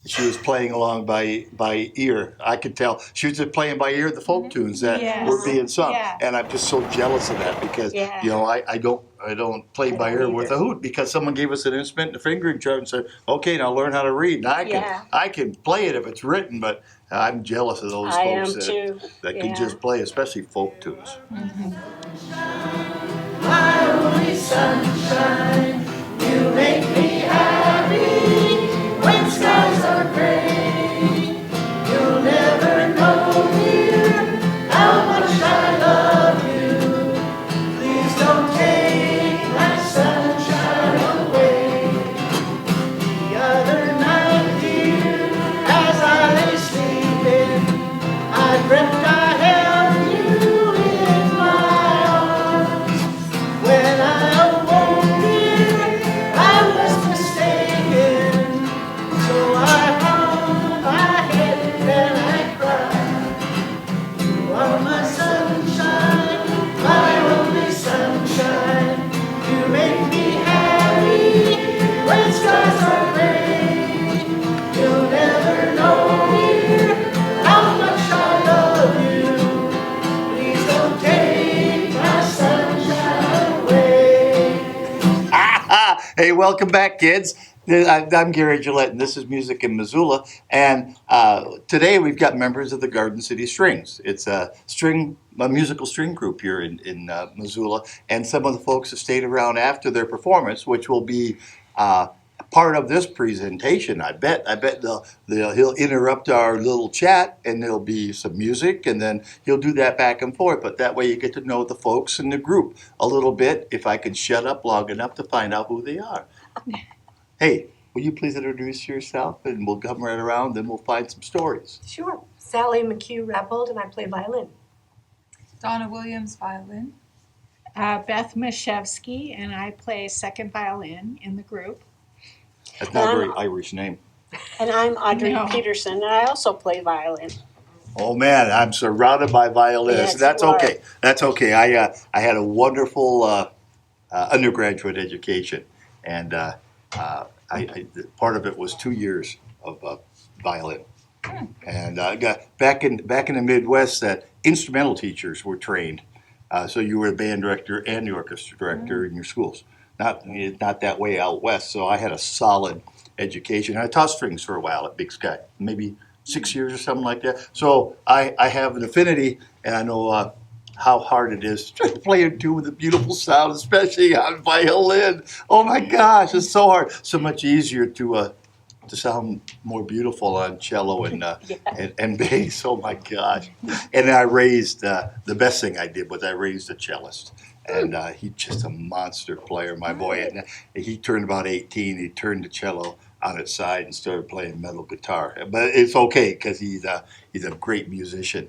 she was playing along by ear. I could tell she was just playing by ear the folk tunes that were being sung, and I'm just so jealous of that because you know I don't play by ear with a hoot because someone gave us an instrument and a fingering chart and said, okay, now learn how to read. And I can play it if it's written, but I'm jealous of those folks that can just play, especially folk tunes. My only sunshine, you make me happy when skies are gray. You'll never know, dear, how much I love you. Please don't take my sunshine away. The other night, dear, as I lay sleeping, I dreamt I held you in my arms. When I awoke, dear, I was mistaken. So I hung my head and I cried. You are my sunshine, my only sunshine. You make me happy when skies are gray. You'll never know, dear, how much I love you. Please don't take my sunshine away. Hey, welcome back, kids. I'm Gary Gillett, and this is Music in Missoula. And today we've got members of the Garden City Strings. It's a musical string group here in Missoula, and some of the folks have stayed around after their performance, which will be part of this presentation. I bet he'll interrupt our little chat, and there'll be some music, and then he'll do that back and forth. But that way you get to know the folks in the group a little bit. If I could shut up long enough to find out who they are. Hey, will you please introduce yourself, and we'll come right around, then we'll find some stories. Sure. Sally McHugh-Rappold, and I play violin. Donna Williams, violin. Beth Mashevsky, and I play second violin in the group. That's not a very Irish name. And I'm Audrey No. Peterson, and I also play violin. Oh man, I'm surrounded by violinists. Yes, That's you are. okay. That's okay. I had a wonderful undergraduate education, and part of it was 2 years of violin. And I got back in the Midwest that instrumental teachers were trained. So you were a band director and the orchestra director in your schools. Not that way out west. So I had a solid education. I taught strings for a while at Big Sky, maybe 6 years or something like that. So I have an affinity, and I know how hard it is to try to play a tune with a beautiful sound, especially on violin. Oh my gosh, it's so hard. So much easier to sound more beautiful on cello and bass. Oh my gosh! And I raised the best thing I did was I raised a cellist, and he's just a monster player, my boy. And he turned about 18. He turned the cello on its side and started playing metal guitar. But it's okay because he's a great musician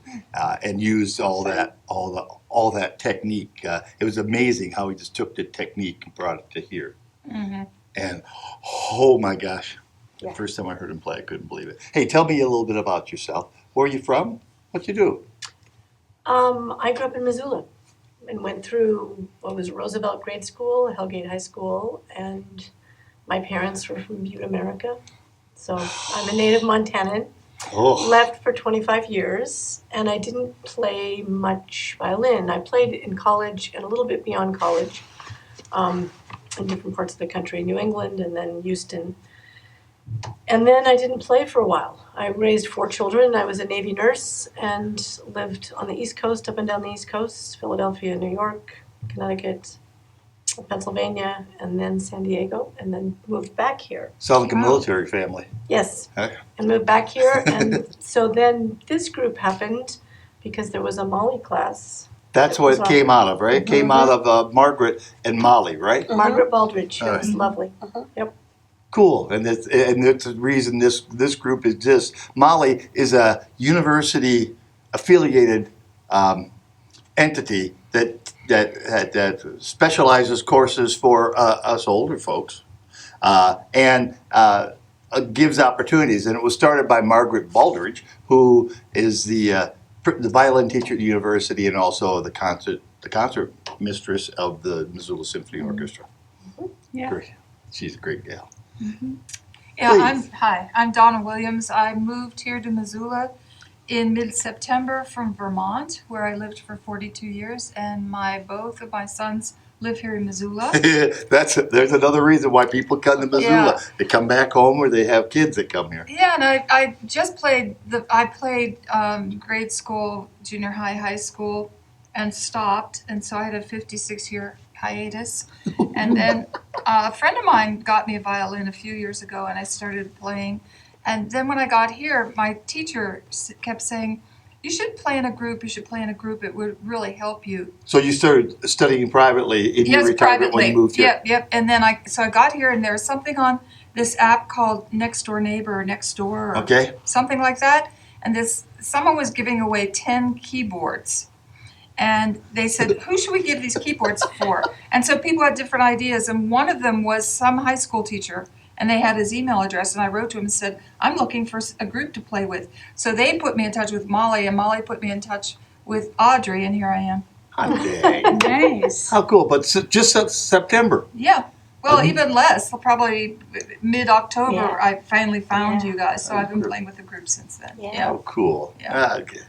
and used all that technique. It was amazing how he just took the technique and brought it to here. Mm-hmm. And oh my gosh. Yeah. The first time I heard him play, I couldn't believe it. Hey, tell me a little bit about yourself. Where are you from? What you do? I grew up in Missoula and went through what was Roosevelt Grade School, Hellgate High School, and my parents were from Butte, America. So I'm a native Montanan. Oh, Left for 25 years, and I didn't play much violin. I played in college and a little bit beyond college in different parts of the country, New England and then Houston. And then I didn't play for a while. I raised 4 children. I was a Navy nurse and lived on the East Coast, up and down the East Coast, Philadelphia, New York, Connecticut, Pennsylvania, and then San Diego, and then moved back here. sound like a military family. Yes, Huh? and moved back here. And so then this group happened because there was a Molly class. That's what it came out of, right? It came out of Margaret and Molly, right? Margaret Baldridge, who was lovely. Cool. And that's the reason this group exists. Molly is a university affiliated entity that specializes courses for us older folks and gives opportunities. And it was started by Margaret Baldridge, who is the violin teacher at the university and also the concert mistress of the Missoula Symphony Orchestra. Yeah. Great. She's a great gal. Mm-hmm. Yeah, Please. I'm Donna Williams. I moved here to Missoula in mid-September from Vermont, where I lived for 42 years, and both of my sons live here in Missoula. There's another reason why people come to Missoula. Yeah. They come back home or they have kids that come here. Yeah, and I just played grade school, junior high, high school, and stopped, and so I had a 56-year hiatus. And then a friend of mine got me a violin a few years ago, and I started playing. And then when I got here, my teacher kept saying, "You should play in a group. You should play in a group. It would really help you." So you started studying privately in your retirement when you moved here. Yep. And then I got here, and there was something on this app called Next Door Neighbor or Next Door, or Okay. something like that. And someone was giving away 10 keyboards. And they said, "Who should we give these keyboards for?" And so people had different ideas. And one of them was some high school teacher. And they had his email address. And I wrote to him and said, "I'm looking for a group to play with." So they put me in touch with Molly. And Molly put me in touch with Audrey. And here I am. Okay. Nice. How cool. But just since September. Yeah. Well, even less. Probably mid-October, Yeah. I finally found Yeah. you guys. So I've been playing with the group since then. Yeah. Oh, cool. Yeah. Okay.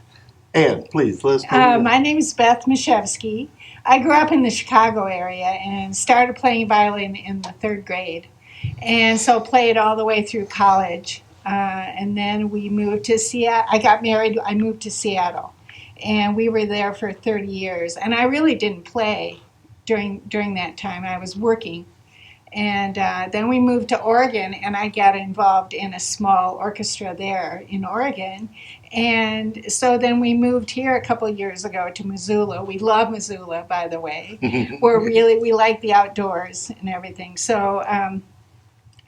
Ann, please, let us know. My name is Beth Mashevsky. I grew up in the Chicago area and started playing violin in the 3rd grade. And so played all the way through college. And then we moved to Seattle. I got married. I moved to Seattle. And we were there for 30 years. And I really didn't play during that time. I was working. And then we moved to Oregon, and I got involved in a small orchestra there in Oregon. And so then we moved here a couple of years ago to Missoula. We love Missoula, by the way. We like the outdoors and everything. So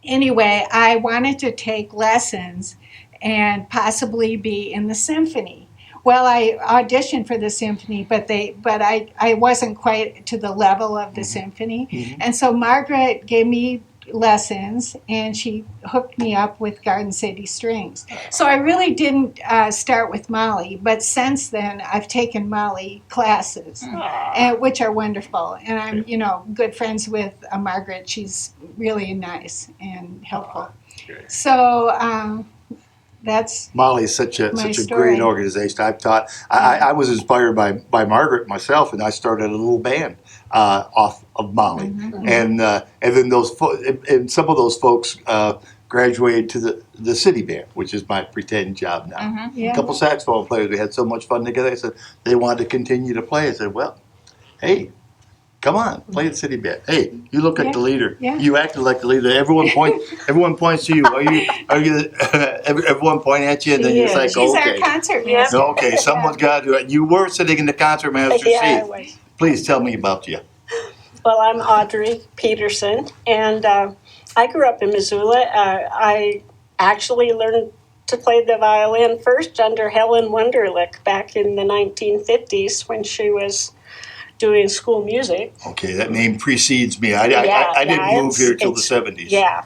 anyway, I wanted to take lessons and possibly be in the symphony. Well, I auditioned for the symphony, but I wasn't quite to the level of the symphony. And so Margaret gave me lessons, and she hooked me up with Garden City Strings. So I really didn't start with Molly, but since then I've taken Molly classes, which are wonderful. And I'm, good friends with Margaret. She's really nice and helpful. Okay. So that's Molly is such a story. great organization. I've taught. I was inspired by Margaret myself, and I started a little band off of Molly, and then and some of those folks graduated to the city band, which is my pretend job now. Yeah. A couple saxophone players. We had so much fun together. I said they wanted to continue to play. I said, well, hey. Come on, play the city band. Hey, you look at the leader. Yeah. You acted like the leader. Everyone points to you. Are you? Everyone point at you, and then you're like, She's okay. our concert Yeah. master. Okay, someone's got to do it. You were sitting in the concert master Yeah, I seat. was. Please tell me about you. Well, I'm Audrey Peterson, and I grew up in Missoula. I actually learned to play the violin first under Helen Wunderlich back in the 1950s when she was doing school music. Okay, that name precedes me. I didn't move here till the 70s. Yeah,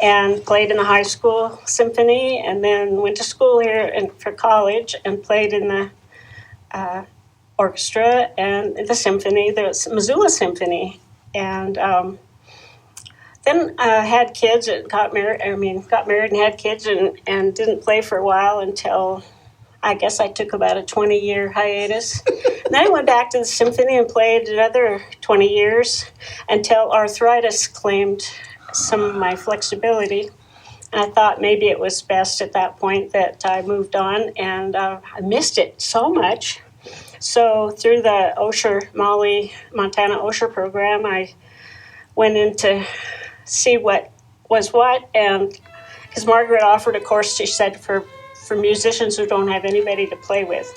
and played in the high school symphony, and then went to school here for college and played in the orchestra and the symphony, the Missoula Symphony, and then had kids and got married and had kids and didn't play for a while until I guess I took about a 20-year hiatus. And then I went back to the symphony and played another 20 years until arthritis claimed some of my flexibility. And I thought maybe it was best at that point that I moved on, and I missed it so much. So through the Montana OSHA program, I went in to see what was what, and because Margaret offered a course, she said, for musicians who don't have anybody to play with.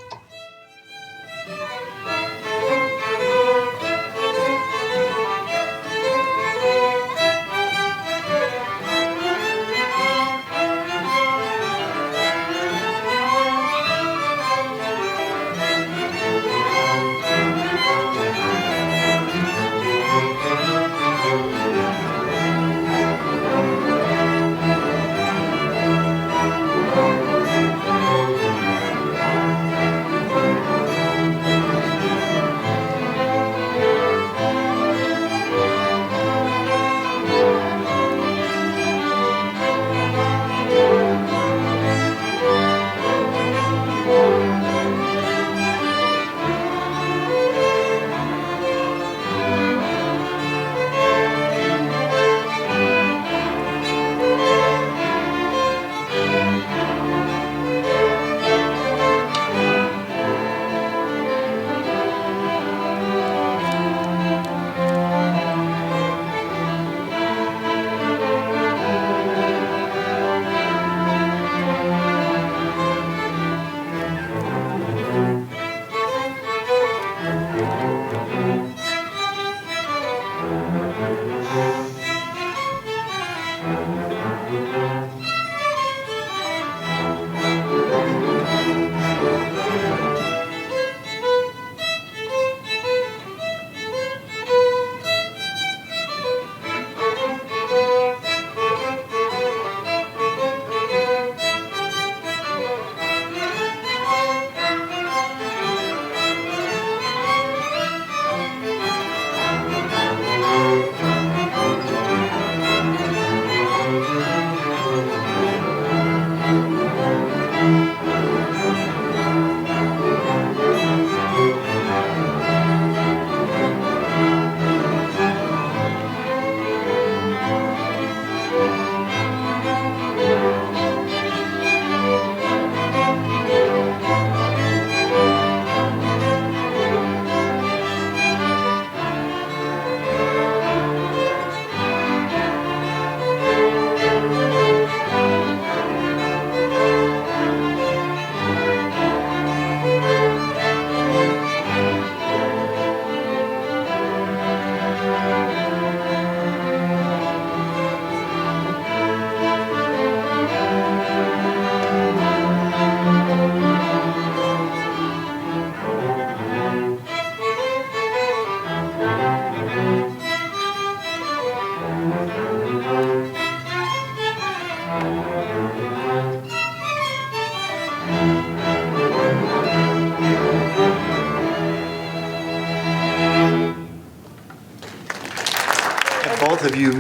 of you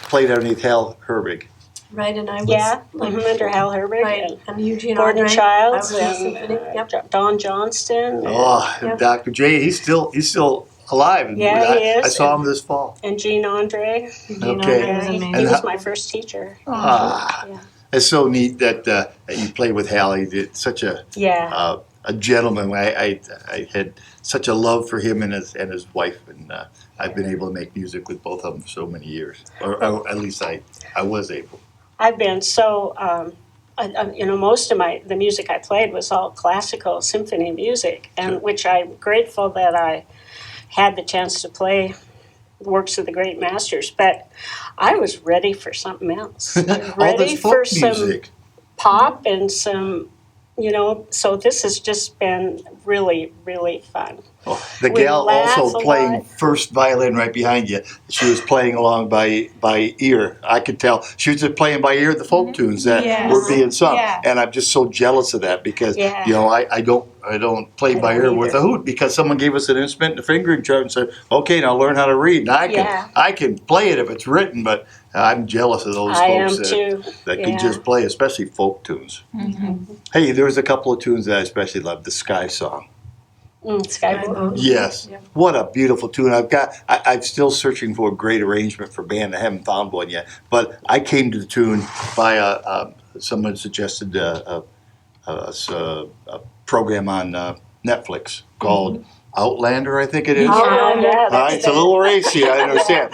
played underneath Hal Herbig. Right, and I was Yeah, like, under Hal Herbig right, and and Eugene Gordon Andre. Childs I was in and symphony. Yep. Don Johnston Oh, Yeah. Dr. J, he's still alive. Yeah, he is. I saw him this fall. and Gene Andre. Eugene Okay. Andre was He amazing. And was my first teacher. Ah, Yeah. it's so neat that you played with Hal. He did such a Yeah. a gentleman. I had such a love for him and his wife, and I've been able to make music with both of them for so many years, or at least I was able. I've been so, most of the music I played was all classical symphony music, and Sure. which I'm grateful that I had the chance to play works of the great masters. But I was ready for something else. All Ready this for folk some music. pop and some, so this has just been really, really fun. Oh, the We gal laugh also a playing lot. first violin right behind you. She was playing along by ear. I could tell she was just playing by ear the folk tunes that Yes. were being sung, Yeah. and I'm just so jealous of that because Yeah. I don't play I by don't ear with either. a hoot because someone gave us an instrument and a fingering chart and said, okay, now learn how to read. And Yeah. I can play it if it's written, but I'm jealous of those I am folks too. that can Yeah. just play, especially folk tunes. Hey, there was a couple of tunes that I especially loved. The Sky Song. Sky Blue. Yes. Yeah. What a beautiful tune. I'm still searching for a great arrangement for band. I haven't found one yet. But I came to the tune by someone suggested a program on Netflix called Outlander, I think it is. Oh, Yeah, All right, it's a little racy, I understand.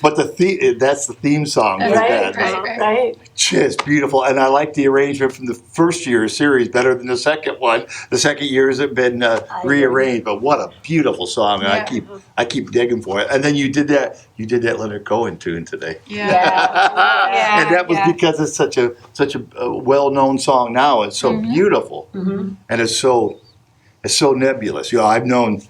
But that's the theme song. for Right, that. right. Just beautiful, and I like the arrangement from the first year's series better than the second one. The second years have been rearranged, but what a beautiful song! And Yeah. I keep digging for it. And then you did that Leonard Cohen tune today, Yeah. and that was Yeah. because it's such a well-known song now. It's so beautiful, and it's so nebulous. I've known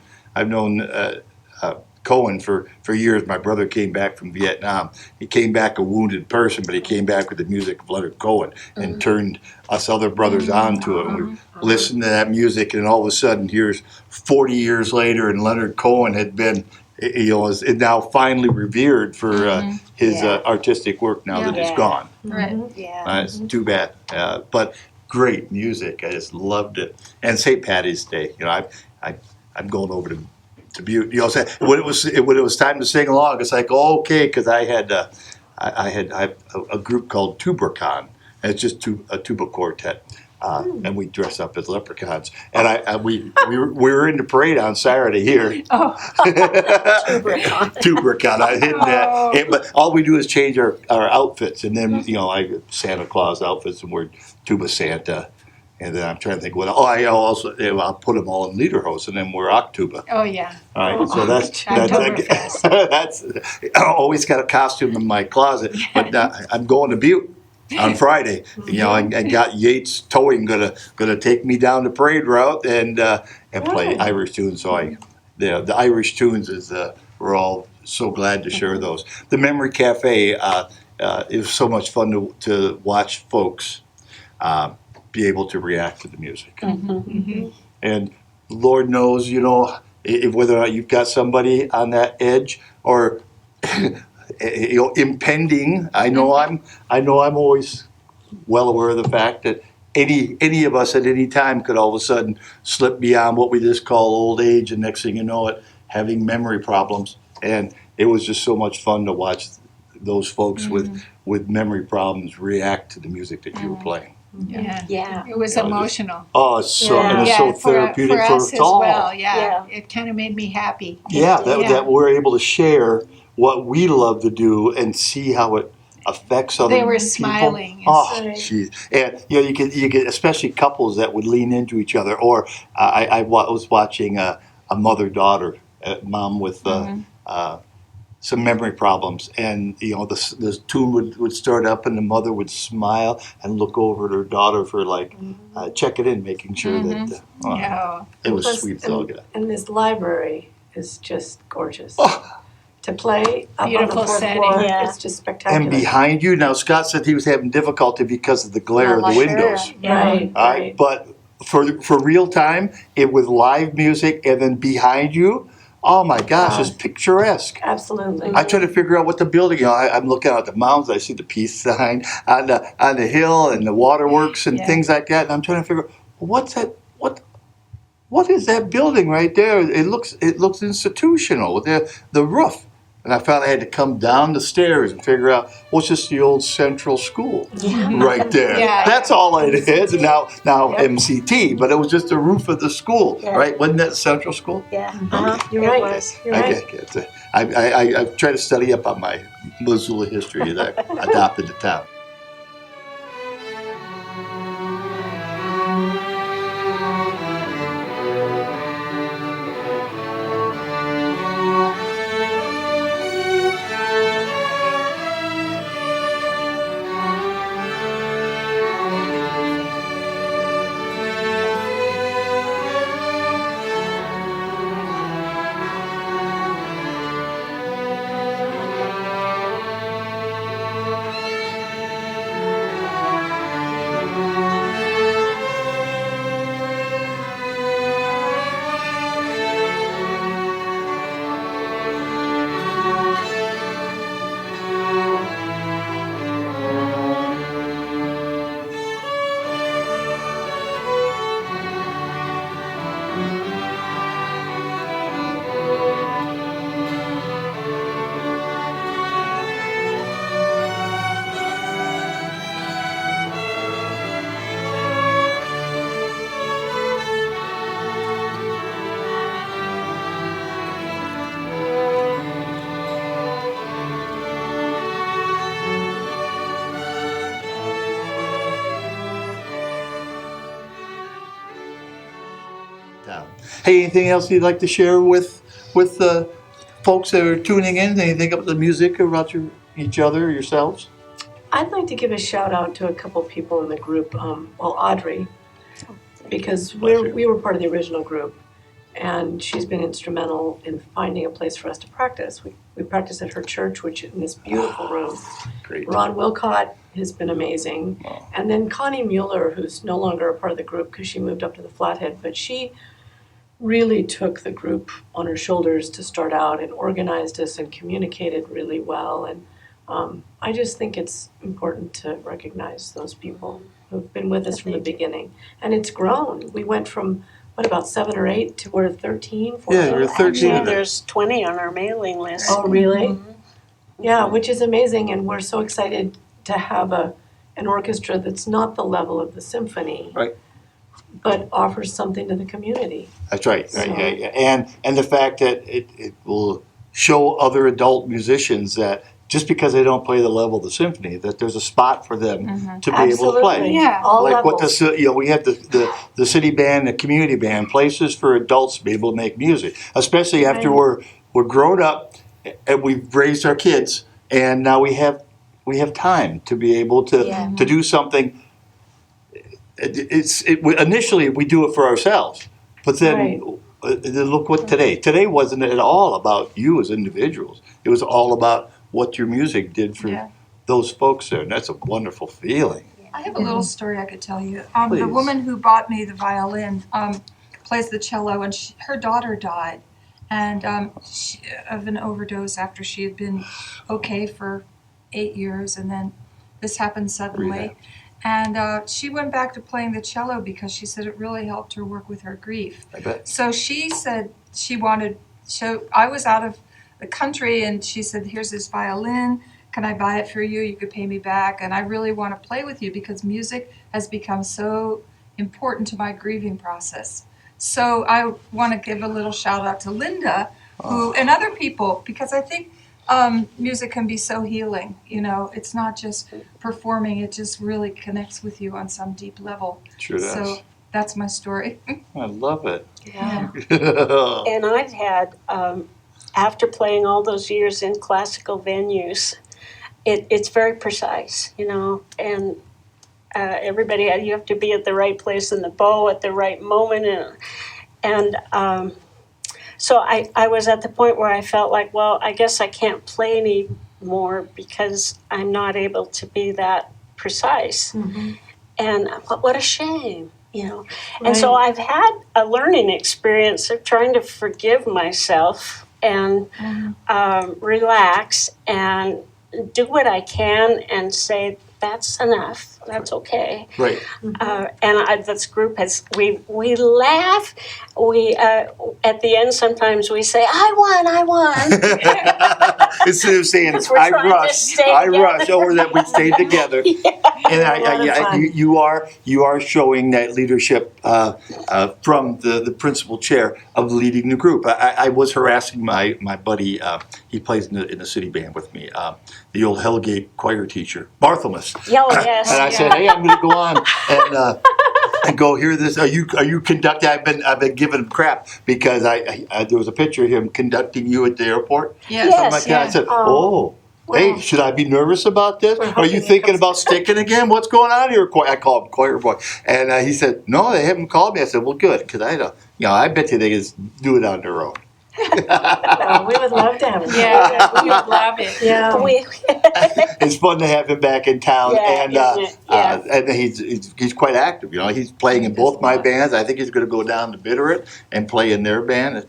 Cohen for years. My brother came back from Vietnam. He came back a wounded person, but he came back with the music of Leonard Cohen and turned us other brothers on to it. And we listened to that music, and all of a sudden, here's 40 years later, and Leonard Cohen had been, is now finally revered for his Yeah. artistic work now that he's Yeah. gone. Right. Yeah. It's too bad, but great music. I just loved it. And St. Patty's Day, I'm going over to Butte. When it was time to sing along, it's like okay, because I had a group called Tubercon, and it's just a tuba quartet. And we dress up as leprechauns, and we were in the parade on Saturday here. Oh. Tubercon. I hit that. But all we do is change our outfits, and then I get Santa Claus outfits, and we're tuba Santa, and then I'm trying to think what. I'll put them all in lederhosen, and then we're Octuba. Oh, yeah. All right, so that's Oktoberfest. that's. I always got a costume in my closet, but I'm going to Butte on Friday. I got Yates Towing gonna take me down the parade route and play Irish tunes. So the Irish tunes is we're all so glad to share those. The Memory Cafe it was so much fun to watch folks be able to react to the music. And Lord knows, whether or not you've got somebody on that edge or impending. I know I'm always well aware of the fact that any of us at any time could all of a sudden slip beyond what we just call old age, and next thing you know it, having memory problems. And it was just so much fun to watch those folks with memory problems react to the music that you were playing. Yeah. Yeah. It was Yeah, emotional. Oh, it's so Yeah. and it's so therapeutic for for us us as all. well. Yeah. Yeah. It kind of made me happy. Yeah, Yeah. that we're able to share what we love to do and see how it affects other people. They were smiling. Oh, Right. jeez. And you get especially couples that would lean into each other. Or I was watching a mother-daughter, mom with some memory problems, and the tune would start up, and the mother would smile and look over at her daughter for checking in, making sure that Yeah. it was Plus, sweet. So good. And this library is just gorgeous. Oh. To play up Beautiful on the fourth setting. floor, Yeah. it's just spectacular. And behind you, now Scott said he was having difficulty because of the glare of the windows. Right, All right. right, but for real time, with live music, and then behind you, oh my gosh, it's picturesque. Absolutely. I try to figure out what the building. I'm looking out the mountains. I see the peace sign on the hill and the waterworks and things like that. And I'm trying to figure out what's that. What is that building right there? It looks institutional. The roof. And I found I had to come down the stairs and figure out what's just the old Central School right there. Yeah. That's all it is. And now Yep. MCT, but it was just the roof of the school, right? Wasn't that Central School? Yeah, You're it right. was. You're right. Okay, I try to study up on my Missoula history that I adopted the town. Hey, anything else you'd like to share with the folks that are tuning in? Anything about the music or about each other or yourselves? I'd like to give a shout out to a couple people in the group. Audrey, because we were part of the original group, and she's been instrumental in finding a place for us to practice. We practice at her church, which in this beautiful room. Great. Ron Wilcott has been amazing, Wow. and then Connie Mueller, who's no longer a part of the group because she moved up to the Flathead, but she really took the group on her shoulders to start out and organized us and communicated really well. And I just think it's important to recognize those people who've been with us from the beginning. And it's grown. We went from, about 7 or 8 to we're 13, 14? Yeah, we're 13. Actually, there's 20 on our mailing list. Oh, really? Yeah, which is amazing. And we're so excited to have an orchestra that's not the level of the symphony. Right. But offers something to the community. That's right. So- Yeah. And the fact that it will show other adult musicians that just because they don't play the level of the symphony, that there's a spot for them to be able to play. Absolutely. Yeah. All Like what levels. we have the city band, the community band, places for adults to be able to make music, especially after Right. we're grown up and we've raised our kids, and now we have time to be able to do something. Initially we do it for ourselves, but then look what today wasn't at all about you as individuals. It was all about what your music did for those folks there, and that's a wonderful feeling. I have a little story I could tell you. Please. The woman who bought me the violin plays the cello, and her daughter died and of an overdose after she had been okay for 8 years, and then this happened suddenly. Relapse. And she went back to playing the cello because she said it really helped her work with her grief. I bet. So she said she wanted, so I was out of the country, and she said, here's this violin. Can I buy it for you? You could pay me back. And I really want to play with you because music has become so important to my grieving process. So I want to give a little shout out to Linda, who, and other people, because I think music can be so healing. You know, it's not just performing, it just really connects with you on some deep level. Sure does. So that's my story. I love it. Yeah. And I've had, after playing all those years in classical venues, it's very precise, you know, and everybody, you have to be at the right place in the bow at the right moment. And so I was at the point where I felt like, well, I guess I can't play anymore because I'm not able to be that precise. Mhm. And what a shame. you know. And so I've had a learning experience of trying to forgive myself and relax and do what I can and say, that's enough. That's okay. Right. This group has we laugh. We at the end sometimes we say, I won. Instead of saying Because we're I trying to rush, stay I together. rush, or that we stay together. And A lot of fun. you are showing that leadership from the principal chair of leading the group. I was harassing my buddy. He plays in the city band with me. The old Hellgate choir teacher, Barthelmess. Yeah, yes. And I said, hey, I'm going to go on and go hear this. Are you conducting? I've been giving him crap because I there was a picture of him conducting you at the airport. Yes. Something like that. I said, Wow. hey, should I be nervous about this? We're Are hoping you it thinking comes about back. sticking again? What's going on here? I call him choir boy, and he said, no, they haven't called me. I said, well, good, because I bet you they just do it on their own. No, we would love to have him. Yeah, we would love it. Yeah. It's fun to have him back in town, Yeah, and isn't it? Yeah. and he's quite active. You know, he's playing in both my bands. I think he's going to go down to Bitterroot and play in their band.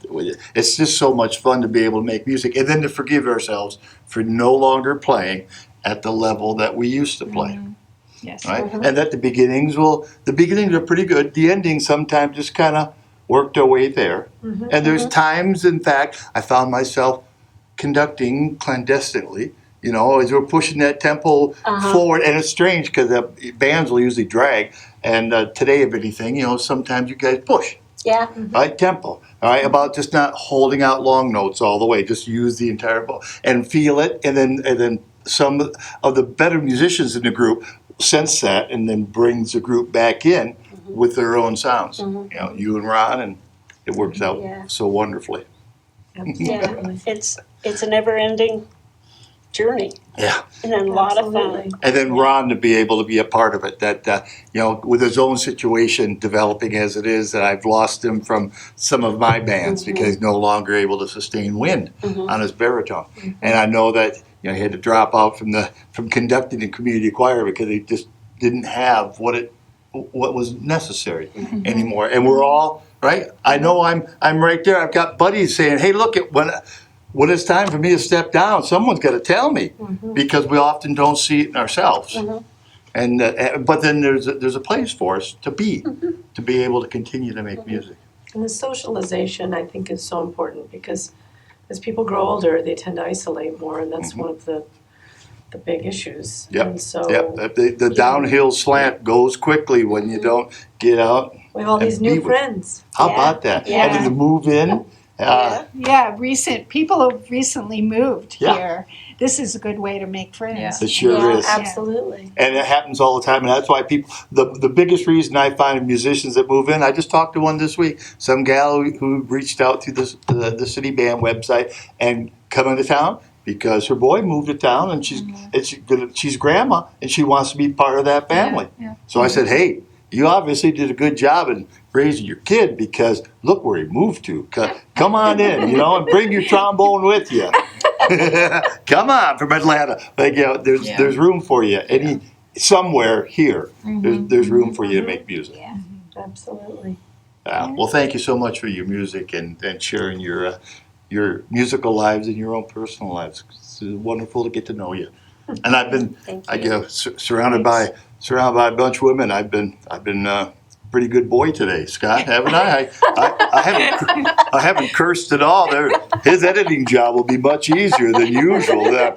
It's just so much fun to be able to make music, and then to forgive ourselves for no longer playing at the level that we used to play. Yes. Right, and that the beginnings are pretty good. The endings sometimes just kind of worked our way there. And there's times, in fact, I found myself conducting clandestinely, you know, as we're pushing that tempo forward. And it's strange because the bands will usually drag. And today, if anything, you know, sometimes you guys push, Yeah. right? Tempo, all right? About just not holding out long notes all the way. Just use the entire bow and feel it. And then some of the better musicians in the group sense that and then brings the group back in with their own sounds. You know, you and Ron, and it works out so wonderfully. Yeah. Absolutely. It's a never-ending journey Yeah. and a lot of Absolutely. fun. And then Ron to be able to be a part of it, that, you know, with his own situation developing as it is, that I've lost him from some of my bands because he's no longer able to sustain wind on his baritone. And I know that, you know, he had to drop out from conducting in community choir because he just didn't have what was necessary anymore. And we're all, right? I know I'm right there. I've got buddies saying, hey, look, when it's time for me to step down, someone's got to tell me because we often don't see it in ourselves. And but then there's a place for us to be able to continue to make music. And the socialization, I think, is so important because as people grow older, they tend to isolate more, and that's one of the big issues. Yep. And so Yep. The downhill slant goes quickly when you don't get out. we have all these and be new with- friends. How Yeah. about that? Yeah. And then to move in. Yeah, people have recently moved Yeah. here. This is a good way to make friends. It sure Yeah, is. absolutely. And it happens all the time, and that's why people. The biggest reason I find musicians that move in. I just talked to one this week. Some gal who reached out through the city band website and come into town because her boy moved to town, and she's grandma, and she wants to be part of that family. Yeah. So I said, hey, you obviously did a good job in raising your kid because look where he moved to. Come on in, you know, and bring your trombone with you. Come on, from Atlanta. Like, you know, there's room for you. Somewhere here, there's room for you to make music. Absolutely. Well, thank you so much for your music and sharing your musical lives and your own personal lives. It's wonderful to get to know you. And I've been, surrounded by a bunch of women. I've been a pretty good boy today, Scott, haven't I? I haven't cursed at all. His editing job will be much easier than usual.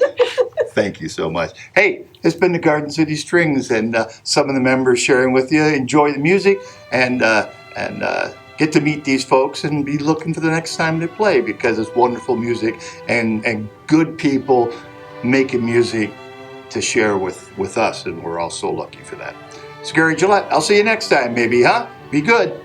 Thank you so much. Hey, it's been the Garden City Strings, and some of the members sharing with you. Enjoy the music and get to meet these folks and be looking for the next time they play because it's wonderful music and good people making music to share with us, and we're all so lucky for that. It's Gary Gillett. I'll see you next time, maybe, huh? Be good.